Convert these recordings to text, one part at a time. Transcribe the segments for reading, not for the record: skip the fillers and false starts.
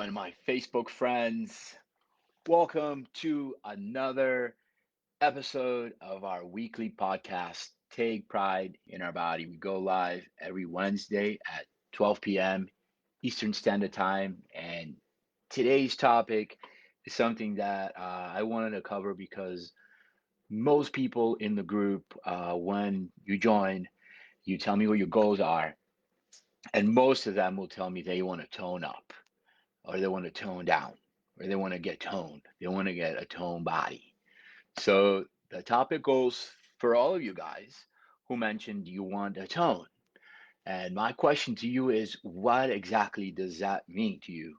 everyone, my Facebook friends. Welcome to another episode of our weekly podcast, Take Pride in Our Body. We go live every Wednesday at 12 p.m. Eastern Standard Time. And today's topic is something that I wanted to cover because most people in the group, when you join, you tell me what your goals are. And most of them will tell me they want to tone up or they want to tone down, or they want to get toned. They want to get a toned body. So the topic goes for all of you guys who mentioned you want a tone. And my question to you is, what exactly does that mean to you?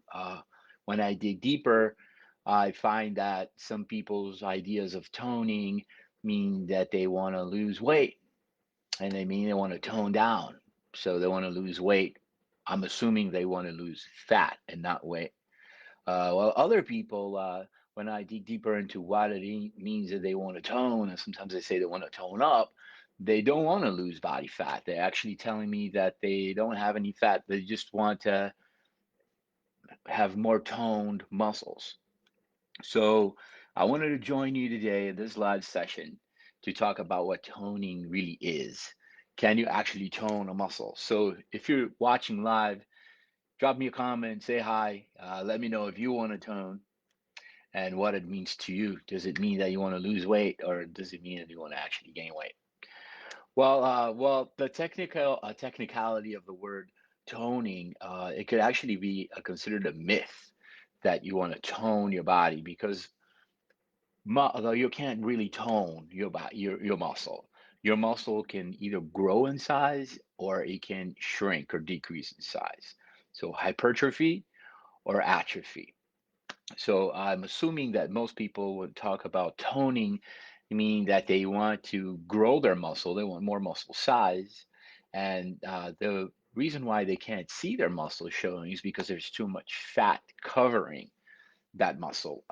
When I dig deeper, I find that some people's ideas of toning mean that they want to lose weight and they mean they want to tone down. So they want to lose weight. I'm assuming they want to lose fat and not weight. While other people, when I dig deeper into what means that they want to tone, and sometimes they say they want to tone up, they don't want to lose body fat. They're actually telling me that they don't have any fat. They just want to have more toned muscles. So I wanted to join you today in this live session to talk about what toning really is. Can you actually tone a muscle? So if you're watching live, drop me a comment, say hi, let me know if you want to tone and what it means to you. Does it mean that you want to lose weight, or does it mean that you want to actually gain weight? Well, the technicality of the word toning, it could actually be considered a myth that you want to tone your body because although you can't really tone your muscle. Your muscle can either grow in size or it can shrink or decrease in size. So hypertrophy or atrophy. So I'm assuming that most people would talk about toning, meaning that they want to grow their muscle, they want more muscle size, and the reason why they can't see their muscle showing is because there's too much fat covering that muscle.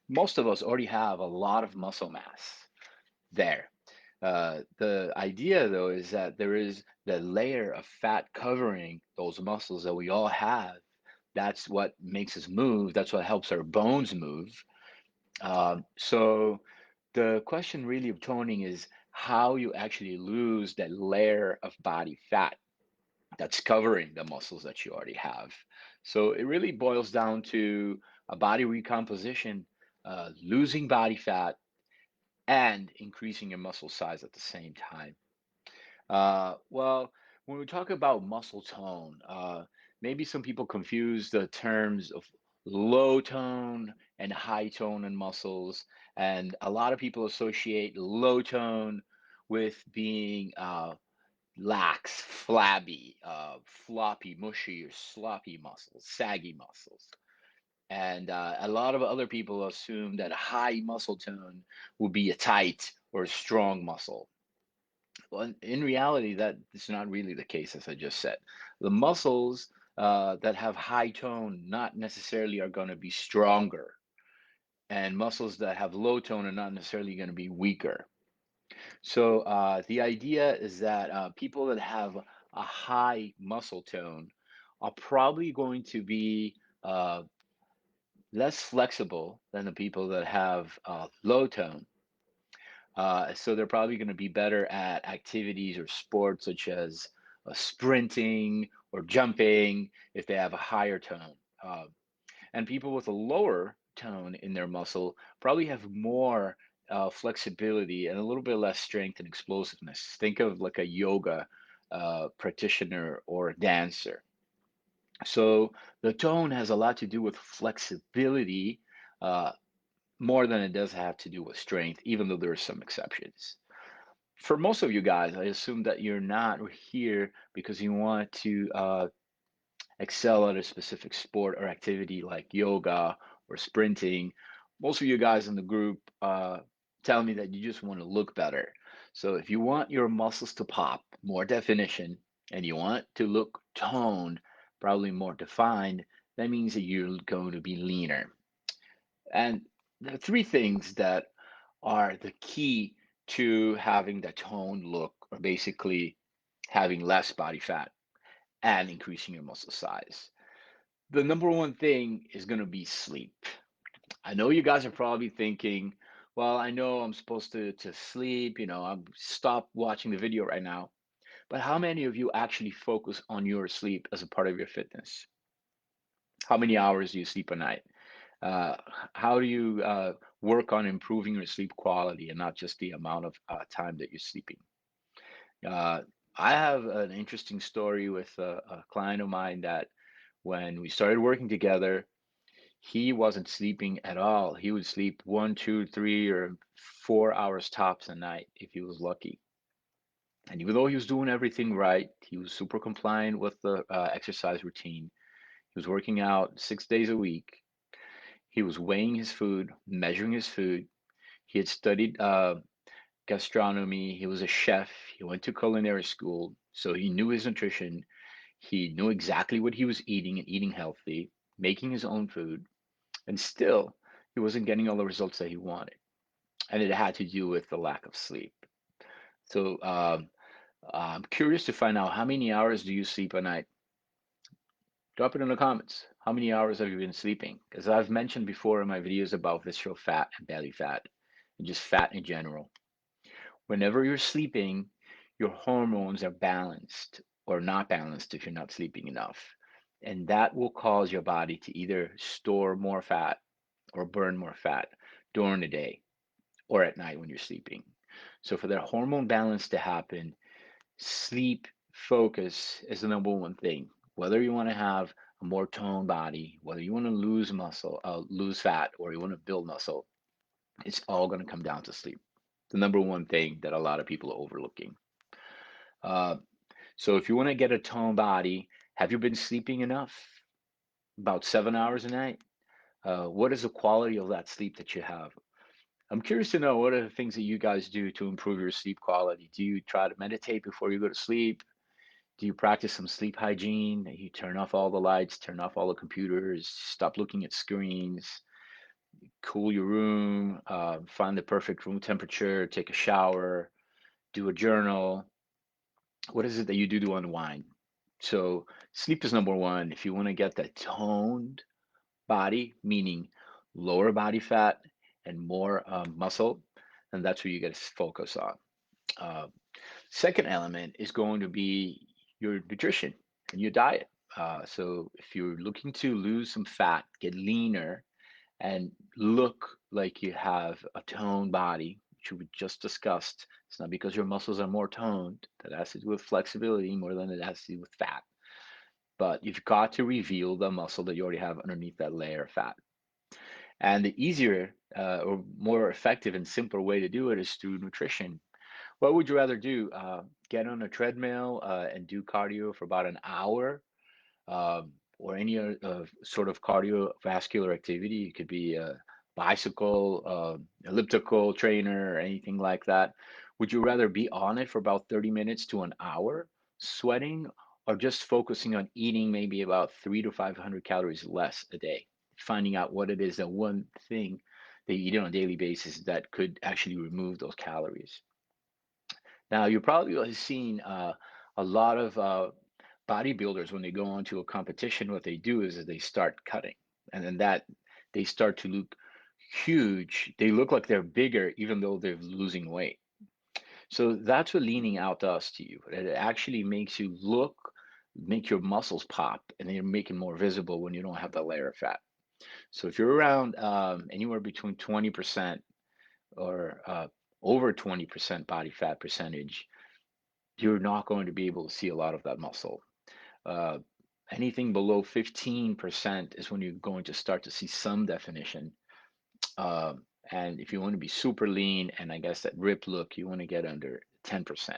Most of us already have a lot of muscle mass there. The idea, though, is that there is the layer of fat covering those muscles that we all have. That's what makes us move. That's what helps our bones move. So the question really of toning is how you actually lose that layer of body fat that's covering the muscles that you already have. So it really boils down to a body recomposition, losing body fat and increasing your muscle size at the same time. Well, when we talk about muscle tone, maybe some people confuse the terms of low tone and high tone in muscles, and a lot of people associate low tone with being lax, flabby, floppy, mushy, or sloppy muscles, saggy muscles. And a lot of other people assume that high muscle tone will be a tight or a strong muscle. Well, in reality, that is not really the case, as I just said. The muscles that have high tone not necessarily are going to be stronger, and muscles that have low tone are not necessarily going to be weaker. So the idea is that people that have a high muscle tone are probably going to be less flexible than the people that have low tone. So they're probably going to be better at activities or sports such as sprinting or jumping if they have a higher tone. And people with a lower tone in their muscle probably have more flexibility and a little bit less strength and explosiveness. Think of like a yoga practitioner or a dancer. So the tone has a lot to do with flexibility uh, more than it does have to do with strength, even though there are some exceptions. For most of you guys, I assume that you're not here because you want to excel at a specific sport or activity like yoga or sprinting. Most of you guys in the group tell me that you just want to look better. So if you want your muscles to pop, more definition, and you want to look toned, probably more defined, that means that you're going to be leaner. And there are three things that are the key to having the toned look, or basically having less body fat and increasing your muscle size. The number one thing is going to be sleep. I know you guys are probably thinking, well, I know I'm supposed to sleep, I'm stop watching the video right now. But how many of you actually focus on your sleep as a part of your fitness? How many hours do you sleep a night? Uh, how do you work on improving your sleep quality and not just the amount of time that you're sleeping? Uh, I have an interesting story with a client of mine that when we started working together, he wasn't sleeping at all. He would sleep 1, 2, 3, or 4 hours tops a night if he was lucky. And even though he was doing everything right, he was super compliant with the exercise routine. He was working out 6 days a week. He was weighing his food, measuring his food. He had studied gastronomy. He was a chef. He went to culinary school, so he knew his nutrition. He knew exactly what he was eating and eating healthy, making his own food, and still he wasn't getting all the results that he wanted. And it had to do with the lack of sleep. So I'm curious to find out how many hours do you sleep a night? Drop it in the comments. How many hours have you been sleeping? Because I've mentioned before in my videos about visceral fat and belly fat, and just fat in general. Whenever you're sleeping, your hormones are balanced or not balanced if you're not sleeping enough. And that will cause your body to either store more fat or burn more fat during the day or at night when you're sleeping. So, for that hormone balance to happen, sleep focus is the number one thing. Whether you want to have a more toned body, whether you want to lose muscle, lose fat, or you want to build muscle, it's all going to come down to sleep. The number one thing that a lot of people are overlooking. Uh, so if you want to get a toned body, have you been sleeping enough? About 7 hours a night? What is the quality of that sleep that you have? I'm curious to know what are the things that you guys do to improve your sleep quality? Do you try to meditate before you go to sleep? Do you practice some sleep hygiene? You turn off all the lights, turn off all the computers, stop looking at screens, cool your room, find the perfect room temperature, take a shower, do a journal. What is it that you do to unwind? So, sleep is number one. If you want to get that toned body, meaning lower body fat and more muscle, then that's what you got to focus on. Uh, Second element is going to be your nutrition and your diet. So if you're looking to lose some fat, get leaner, and look like you have a toned body, which we just discussed, it's not because your muscles are more toned. That has to do with flexibility more than it has to do with fat. But you've got to reveal the muscle that you already have underneath that layer of fat. And the easier or more effective and simpler way to do it is through nutrition. What would you rather do? Get on a treadmill and do cardio for about an hour, or any other sort of cardiovascular activity? It could be a bicycle, elliptical trainer, or anything like that. Would you rather be on it for about 30 minutes to an hour, sweating, or just focusing on eating maybe about 300 to 500 calories less a day? Finding out what it is, that one thing that you eat on a daily basis that could actually remove those calories. Now, you probably have seen a lot of bodybuilders when they go onto a competition. What they do is that they start cutting, and then that they start to look huge. They look like they're bigger, even though they're losing weight. So that's what leaning out does to you. It actually makes you look, make your muscles pop, and they're making more visible when you don't have that layer of fat. So if you're around anywhere between 20% or over 20% body fat percentage, you're not going to be able to see a lot of that muscle. Uh, Anything below 15% is when you're going to start to see some definition. And if you want to be super lean and I guess that rip look, you want to get under 10% of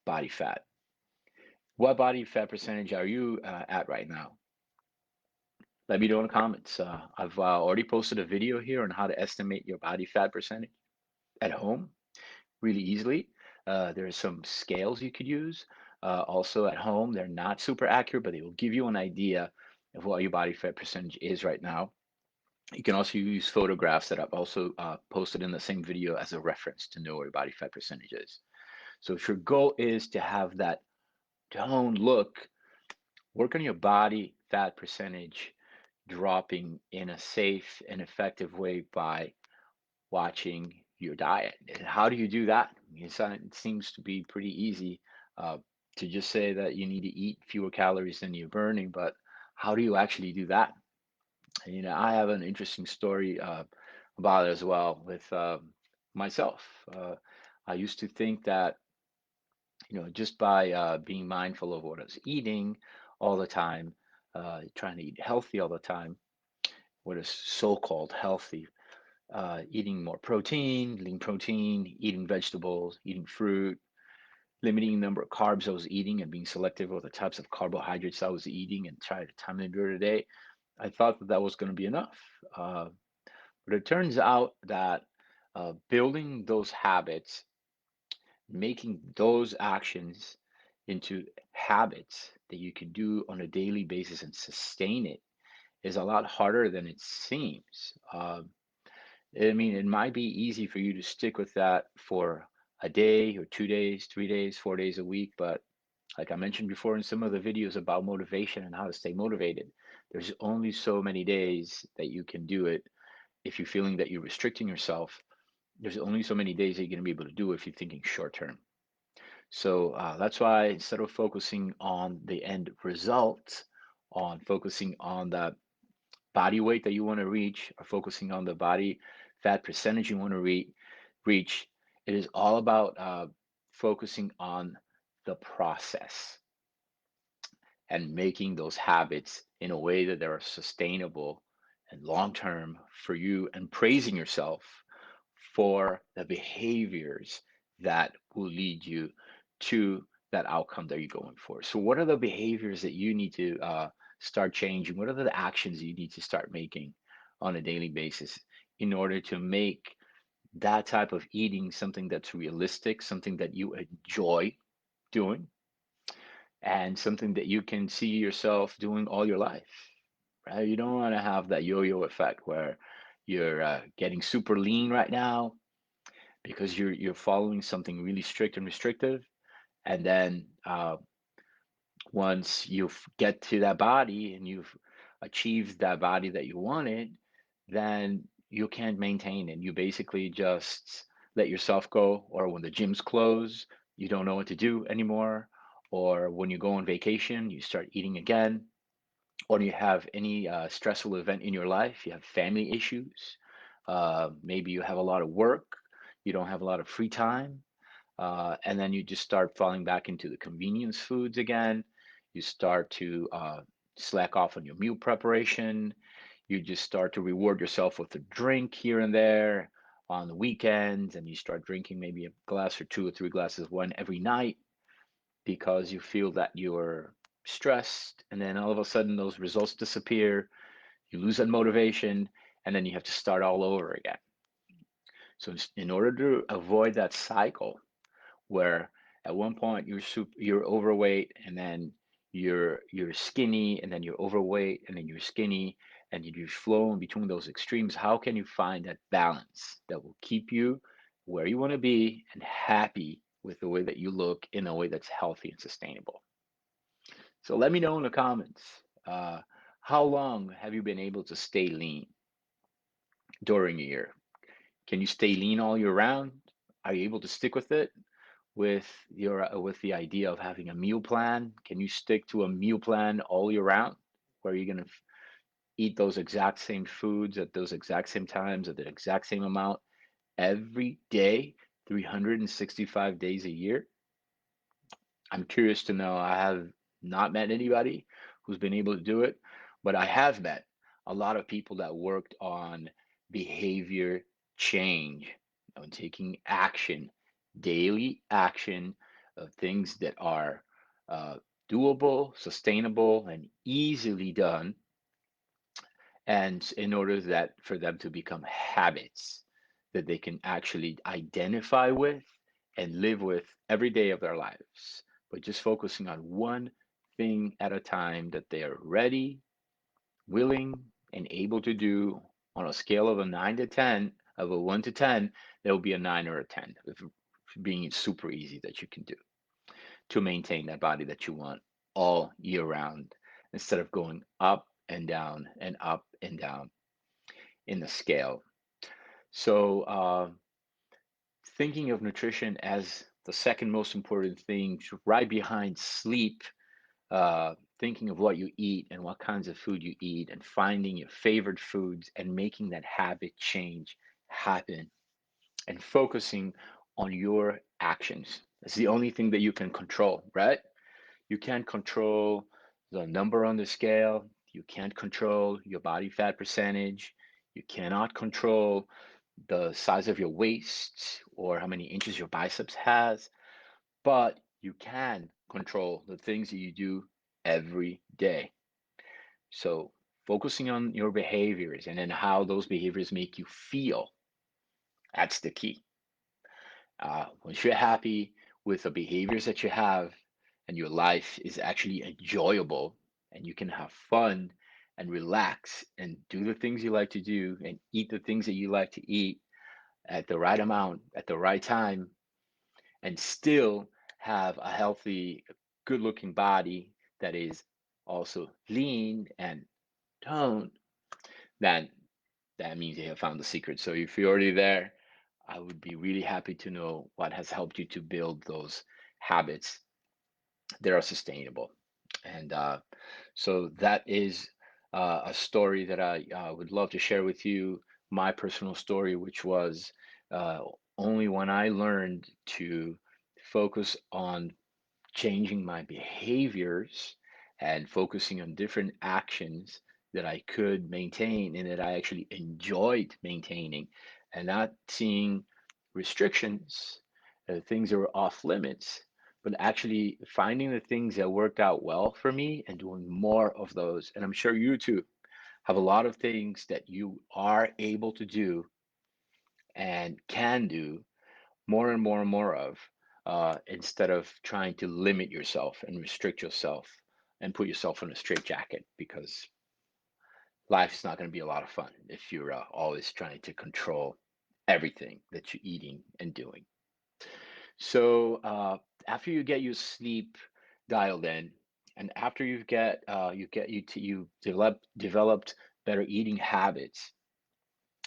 body fat. What body fat percentage are you at right now? Let me know in the comments. I've already posted a video here on how to estimate your body fat percentage at home really easily. There's some scales you could use. Also at home, they're not super accurate, but they will give you an idea of what your body fat percentage is right now. You can also use photographs that I've also posted in the same video as a reference to know what your body fat percentage is. So if your goal is to have that toned look, Work on your body fat percentage dropping in a safe and effective way by watching your diet. And how do you do that? It seems to be pretty easy uh, to just say that you need to eat fewer calories than you're burning, but how do you actually do that? And, I have an interesting story about it as well with myself. I used to think that, just by being mindful of what I was eating all the time, trying to eat healthy all the time, what is so-called healthy, eating more protein, lean protein, eating vegetables, eating fruit, limiting the number of carbs I was eating and being selective with the types of carbohydrates I was eating and try to time it during the day. I thought that that was going to be enough. But it turns out that building those habits, making those actions into habits that you can do on a daily basis and sustain it is a lot harder than it seems. I mean, it might be easy for you to stick with that for a day or 2 days, 3 days, 4 days a week, but like I mentioned before in some of the videos about motivation and how to stay motivated, there's only so many days that you can do it. If you're feeling that you're restricting yourself, there's only so many days that you're going to be able to do it if you're thinking short term. So that's why instead of focusing on the end result, on focusing on the body weight that you want to reach, or focusing on the body fat percentage you want to reach, it is all about focusing on the process and making those habits in a way that they are sustainable and long term for you, and praising yourself for the behaviors that will lead you to that outcome that you're going for. So, what are the behaviors that you need to start changing? What are the actions you need to start making on a daily basis in order to make that type of eating something that's realistic, something that you enjoy doing, and something that you can see yourself doing all your life, right? You don't want to have that yo-yo effect where you're getting super lean right now because you're following something really strict and restrictive, and then once you get to that body and you've achieved that body that you wanted, then you can't maintain it. You basically just let yourself go, or when the gyms close, you don't know what to do anymore, or when you go on vacation, you start eating again, or you have any stressful event in your life, you have family issues, maybe you have a lot of work, you don't have a lot of free time, and then you just start falling back into the convenience foods again. You start to slack off on your meal preparation. You just start to reward yourself with a drink here and there on the weekends, and you start drinking maybe a glass or two or three glasses of wine every night because you feel that you're stressed. And then all of a sudden, those results disappear. You lose that motivation, and then you have to start all over again. So, in order to avoid that cycle, where at one point you're overweight, and then you're skinny, and then you're overweight, and then you're skinny, and you're flowing between those extremes. How can you find that balance that will keep you where you want to be and happy with the way that you look in a way that's healthy and sustainable? So let me know in the comments, how long have you been able to stay lean during a year? Can you stay lean all year round? Are you able to stick with it? With the idea of having a meal plan? Can you stick to a meal plan all year round, where you're going to eat those exact same foods at those exact same times at the exact same amount every day, 365 days a year? I'm curious to know. I have not met anybody who's been able to do it, but I have met a lot of people that worked on behavior change, on taking action, daily action of things that are uh, doable, sustainable, and easily done, and in order that for them to become habits that they can actually identify with and live with every day of their lives, but just focusing on one thing at a time that they are ready, willing, and able to do on a scale of a 9 to 10, of a 1 to 10, there will be a 9 or a 10, if being super easy that you can do to maintain that body that you want all year round. instead of going up and down and up and down in the scale. So, thinking of nutrition as the second most important thing, right behind sleep, thinking of what you eat and what kinds of food you eat, and finding your favorite foods and making that habit change happen, and focusing on your actions. It's the only thing that you can control, right? You can't control the number on the scale. You can't control your body fat percentage. You cannot control the size of your waist or how many inches your biceps has, but you can control the things that you do every day. So focusing on your behaviors and then how those behaviors make you feel, that's the key. Once you're happy with the behaviors that you have and your life is actually enjoyable and you can have fun and relax and do the things you like to do and eat the things that you like to eat at the right amount, at the right time, and still have a healthy, good looking body that is also lean and toned, then that means you have found the secret. So if you're already there, I would be really happy to know what has helped you to build those habits that are sustainable. And so that is a story that I would love to share with you. My personal story, which was uh, only when I learned to focus on changing my behaviors and focusing on different actions that I could maintain and that I actually enjoyed maintaining, and not seeing restrictions, things that were off limits, but actually finding the things that worked out well for me and doing more of those. And I'm sure you too have a lot of things that you are able to do and can do more and more and more of, instead of trying to limit yourself and restrict yourself and put yourself in a straitjacket, because life is not going to be a lot of fun if you're always trying to control everything that you're eating and doing. So after you get your sleep dialed in, and after you developed better eating habits,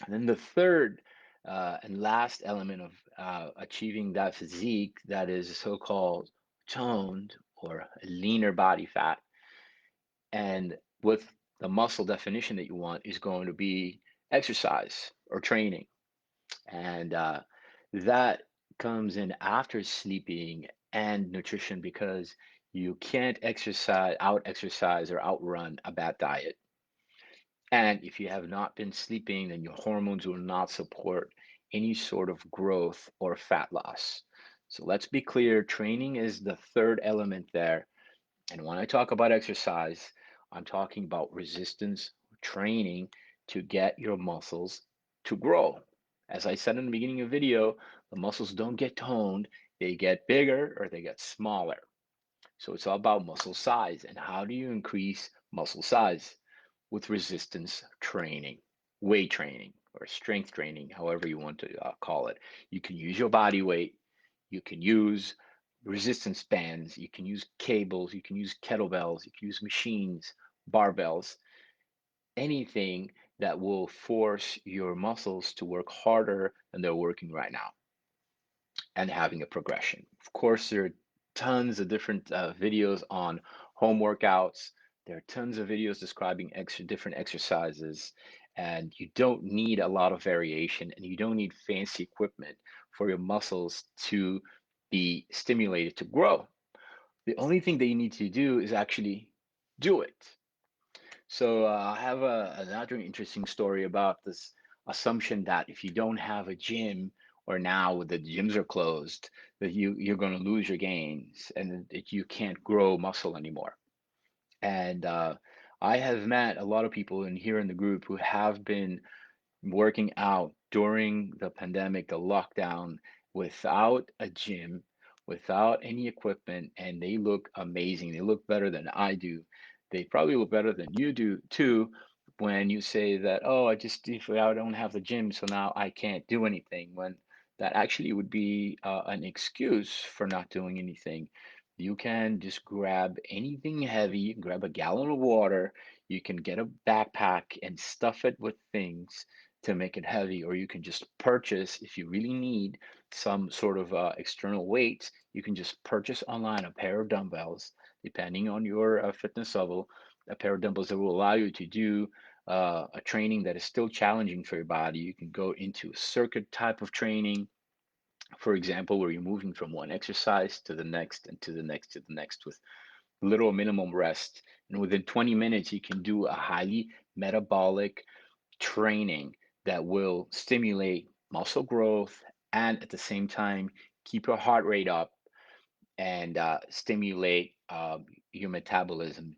and then the third and last element of achieving that physique that is so-called toned or a leaner body fat, and with the muscle definition that you want, is going to be exercise or training. And that comes in after sleeping and nutrition, because you can't exercise or outrun a bad diet. And if you have not been sleeping, then your hormones will not support any sort of growth or fat loss. So let's be clear, training is the third element there. And when I talk about exercise, I'm talking about resistance training to get your muscles to grow. As I said in the beginning of the video, the muscles don't get toned, they get bigger or they get smaller. So it's all about muscle size. And how do you increase muscle size? With resistance training, weight training, or strength training, however you want to call it. You can use your body weight, you can use resistance bands, you can use cables, you can use kettlebells, you can use machines, barbells, anything that will force your muscles to work harder than they're working right now, and having a progression. Of course, there are tons of different videos on home workouts. There are tons of videos describing different exercises, and you don't need a lot of variation, and you don't need fancy equipment for your muscles to be stimulated to grow. The only thing that you need to do is actually do it. So I have another interesting story about this assumption that if you don't have a gym, or now the gyms are closed, that you're going to lose your gains and that you can't grow muscle anymore. And I have met a lot of people in here in the group who have been working out during the pandemic, the lockdown, without a gym, without any equipment, and they look amazing. They look better than I do. They probably look better than you do too. When you say that, oh, if I don't have the gym, so now I can't do anything, when that actually would be an excuse for not doing anything. You can just grab anything heavy, grab a gallon of water. You can get a backpack and stuff it with things to make it heavy, or you can just purchase, if you really need some sort of external weights, you can just purchase online a pair of dumbbells, depending on your fitness level, a pair of dumbbells that will allow you to do a training that is still challenging for your body. You can go into a circuit type of training, for example, where you're moving from one exercise to the next and to the next to the next with little minimum rest. And within 20 minutes, you can do a highly metabolic training that will stimulate muscle growth and at the same time keep your heart rate up and stimulate your metabolism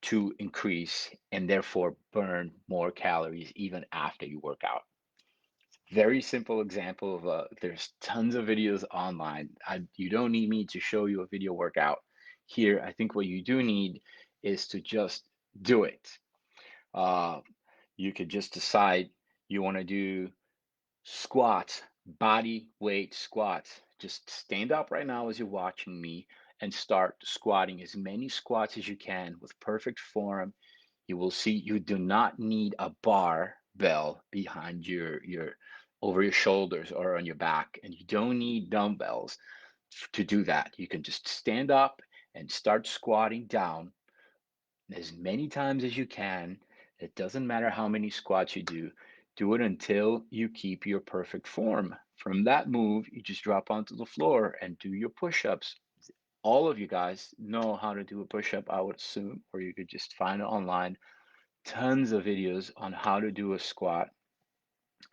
to increase and therefore burn more calories even after you work out. Very simple example of there's tons of videos online. You don't need me to show you a video workout here. I think what you do need is to just do it. Uh, you could just decide you want to do squats, body weight squats. Just stand up right now as you're watching me and start squatting as many squats as you can with perfect form. You will see you do not need a barbell behind your over your shoulders or on your back, and you don't need dumbbells to do that. You can just stand up and start squatting down as many times as you can. It doesn't matter how many squats you do. Do it until you keep your perfect form. From that move, you just drop onto the floor and do your push-ups. All of you guys know how to do a push-up, I would assume, or you could just find it online. Tons of videos on how to do a squat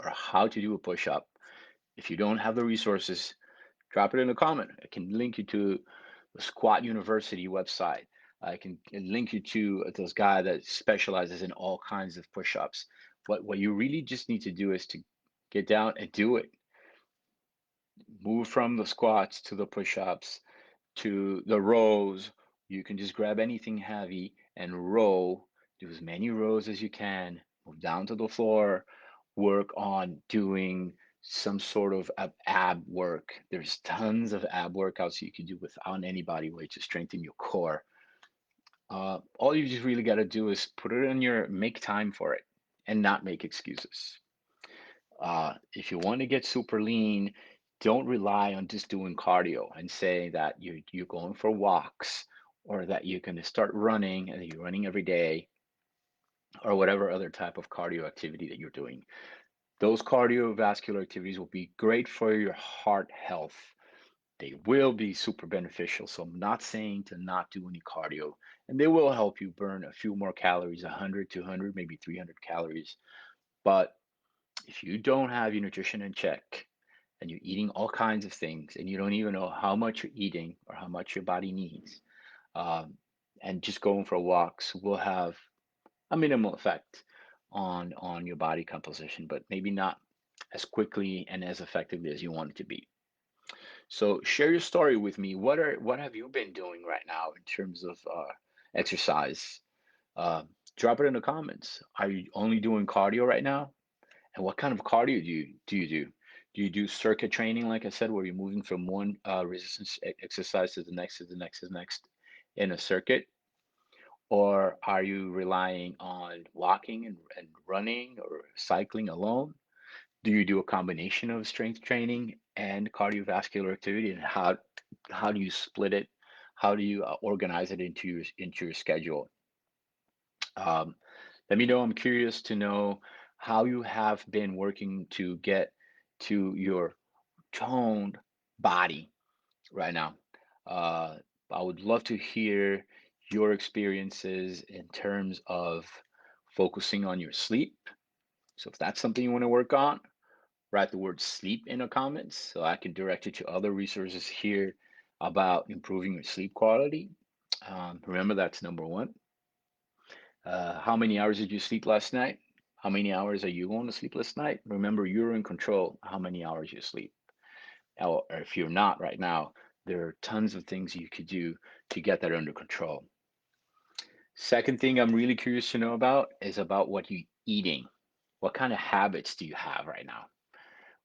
or how to do a push-up. If you don't have the resources, drop it in a comment. I can link you to the Squat University website. I can link you to this guy that specializes in all kinds of push-ups. What you really just need to do is to get down and do it. Move from the squats to the push-ups to the rows. You can just grab anything heavy and row. Do as many rows as you can. Move down to the floor. Work on doing some sort of ab work. There's tons of ab workouts you can do without any body weight to strengthen your core. All you just really got to do is put it in your make time for it and not make excuses. If you want to get super lean, don't rely on just doing cardio and say that you're going for walks or that you're going to start running and you're running every day or whatever other type of cardio activity that you're doing. Those cardiovascular activities will be great for your heart health. They will be super beneficial. So I'm not saying to not do any cardio, and they will help you burn a few more calories, 100, 200, maybe 300 calories. But if you don't have your nutrition in check and you're eating all kinds of things and you don't even know how much you're eating or how much your body needs, um, and just going for walks will have a minimal effect on your body composition, but maybe not as quickly and as effectively as you want it to be. So share your story with me. What have you been doing right now in terms of exercise? Uh, Drop it in the comments. Are you only doing cardio right now? And what kind of cardio do you do? Do you do circuit training, like I said, where you're moving from one resistance exercise to the next, to the next, to the next in a circuit? Or are you relying on walking and running or cycling alone? Do you do a combination of strength training and cardiovascular activity? And how do you split it? How do you organize it into your schedule? Um, Let me know. I'm curious to know how you have been working to get to your toned body right now. Uh, I would love to hear your experiences in terms of focusing on your sleep. So if that's something you want to work on, write the word sleep in the comments so I can direct you to other resources here about improving your sleep quality. Remember, that's number one. How many hours did you sleep last night? How many hours are you going to sleep last night? Remember, you're in control how many hours you sleep. Or if you're not right now, there are tons of things you could do to get that under control. Second thing I'm really curious to know about is about what you're eating. What kind of habits do you have right now?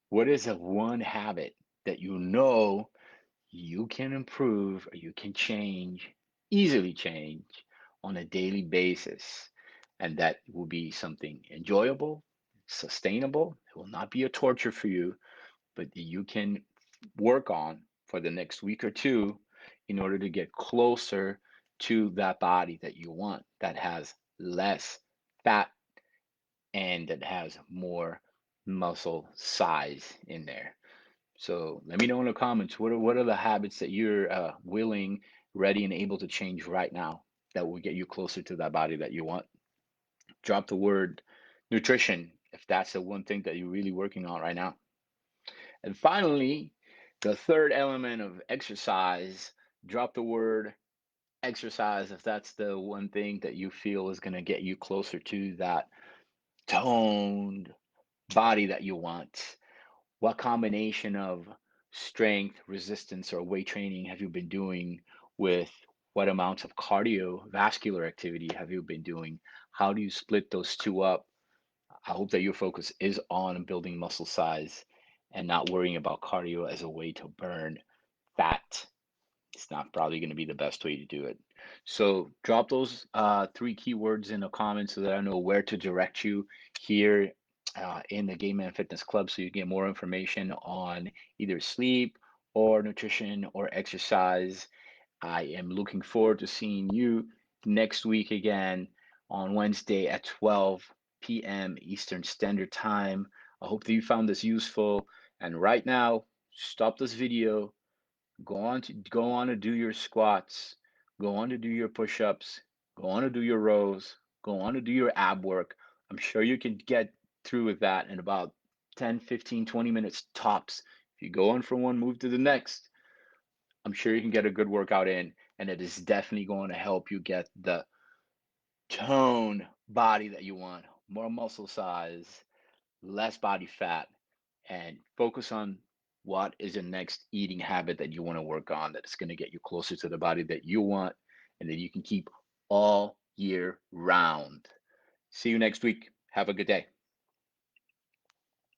What is a one habit that you know you can improve or you can change, easily change on a daily basis. And that will be something enjoyable, sustainable. It will not be a torture for you, but you can work on for the next week or two in order to get closer to that body that you want that has less fat and that has more muscle size in there. So let me know in the comments what are the habits that you're willing, ready, and able to change right now that will get you closer to that body that you want. Drop the word nutrition if that's the one thing that you're really working on right now. And finally, the third element of exercise, drop the word exercise if that's the one thing that you feel is going to get you closer to that toned body that you want. What combination of strength, resistance, or weight training have you been doing with what amounts of cardiovascular activity have you been doing? How do you split those two up? I hope that your focus is on building muscle size and not worrying about cardio as a way to burn fat. It's not probably going to be the best way to do it. So drop those three keywords in the comments so that I know where to direct you here in the Game Man Fitness Club so you get more information on either sleep or nutrition or exercise. I am looking forward to seeing you next week again on Wednesday at 12 p.m. Eastern Standard Time. I hope that you found this useful. And right now, stop this video. Go on to do your squats. Go on to do your push-ups. Go on to do your rows. Go on to do your ab work. I'm sure you can get through with that in about 10, 15, 20 minutes tops. If you go on from one, move to the next. I'm sure you can get a good workout in, and it is definitely going to help you get the tone body that you want, more muscle size, less body fat, and focus on what is the next eating habit that you want to work on that is going to get you closer to the body that you want and that you can keep all year round. See you next week. Have a good day.